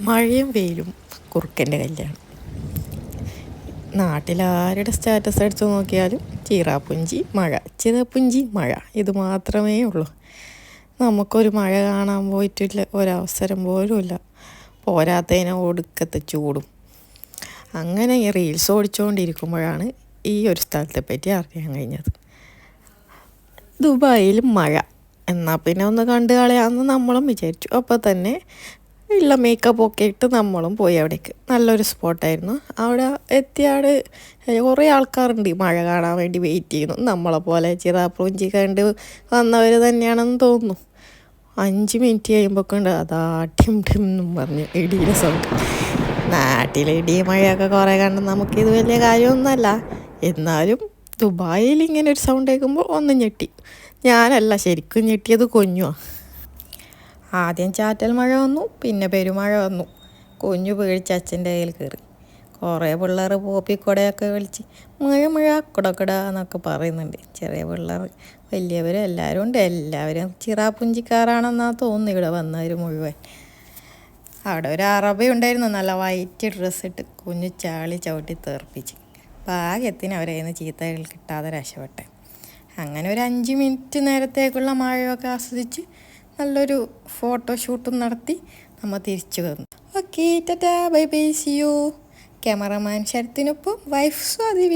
മഴയും വെയിലും കുറുക്കൻ്റെ കല്യാണം. നാട്ടിലാരുടെ സ്റ്റാറ്റസ് എടുത്ത് നോക്കിയാലും ചിറാപ്പുഞ്ചി മഴ, ചിറപ്പുഞ്ചി മഴ, ഇത് മാത്രമേ ഉള്ളൂ. നമുക്കൊരു മഴ കാണാൻ പോയിട്ടില്ല, ഒരവസരം പോലും ഇല്ല. പോരാത്തതിനെ ഒടുക്കത്തെ ചൂടും. അങ്ങനെ ഈ റീൽസ് ഓടിച്ചുകൊണ്ടിരിക്കുമ്പോഴാണ് ഈ ഒരു സ്ഥലത്തെ പറ്റി അറിയാൻ കഴിഞ്ഞത്. ദുബായിൽ മഴ. എന്നാൽ പിന്നെ ഒന്ന് കണ്ടു കളയാമെന്ന് നമ്മളും വിചാരിച്ചു. അപ്പോൾ തന്നെ ഉള്ള മേക്കപ്പ് ഒക്കെ ഇട്ട് നമ്മളും പോയി അവിടേക്ക്. നല്ലൊരു സ്പോട്ടായിരുന്നു. അവിടെ എത്തിയാട് കുറേ ആൾക്കാരുണ്ട് മഴ കാണാൻ വേണ്ടി വെയിറ്റ് ചെയ്യുന്നു. നമ്മളെപ്പോലെ ചിറാപ്പുഞ്ചി കണ്ട് വന്നവർ തന്നെയാണെന്ന് തോന്നുന്നു. 5 മിനിറ്റ് കഴിയുമ്പോഴേക്കുണ്ട് അതാ ടിം ടിം എന്നും പറഞ്ഞ് ഇടിയുടെ സൗണ്ട്. നാട്ടിലെ ഇടി മഴയൊക്കെ കുറേ കണ്ട് നമുക്കിത് വലിയ കാര്യമൊന്നുമല്ല. എന്നാലും ദുബായിൽ ഇങ്ങനെ ഒരു സൗണ്ട് കേൾക്കുമ്പോൾ ഒന്ന് ഞെട്ടി. ഞാനല്ല, ശരിക്കും ഞെട്ടിയത് കുഞ്ഞുവാണ്. ആദ്യം ചാറ്റൽ മഴ വന്നു, പിന്നെ പെരുമഴ വന്നു. കുഞ്ഞു പേടിച്ച് അച്ഛൻ്റെ കയ്യിൽ കയറി. കുറേ പിള്ളേർ പോപ്പിക്കുടയൊക്കെ വിളിച്ച് മഴ മഴ കുടക്കുട എന്നൊക്കെ പറയുന്നുണ്ട്. ചെറിയ പിള്ളേർ, വലിയവർ എല്ലാവരും ഉണ്ട്. എല്ലാവരും ചിറാപ്പുഞ്ചിക്കാരാണെന്നാണ് തോന്നുന്നു ഇവിടെ വന്നവർ മുഴുവൻ. അവിടെ ഒരു അറബി ഉണ്ടായിരുന്നു, നല്ല വൈറ്റ് ഡ്രസ്സ് ഇട്ട്. കുഞ്ഞു ചാളി ചവിട്ടി തെറിപ്പിച്ച്. ഭാഗ്യത്തിന് അവരെ കയ്യിൽ നിന്ന് ചീത്തകൾ കിട്ടാതെ രക്ഷപ്പെട്ടെ. അങ്ങനെ ഒരു 5 മിനിറ്റ് നേരത്തേക്കുള്ള മഴയൊക്കെ ആസ്വദിച്ച് നല്ലൊരു ഫോട്ടോഷൂട്ടും നടത്തി നമ്മൾ തിരിച്ചു വന്നു. Okay, tata, bye bye, see you. Cameraman ശരത്തിനൊപ്പം വൈഫ് സ്വാതി.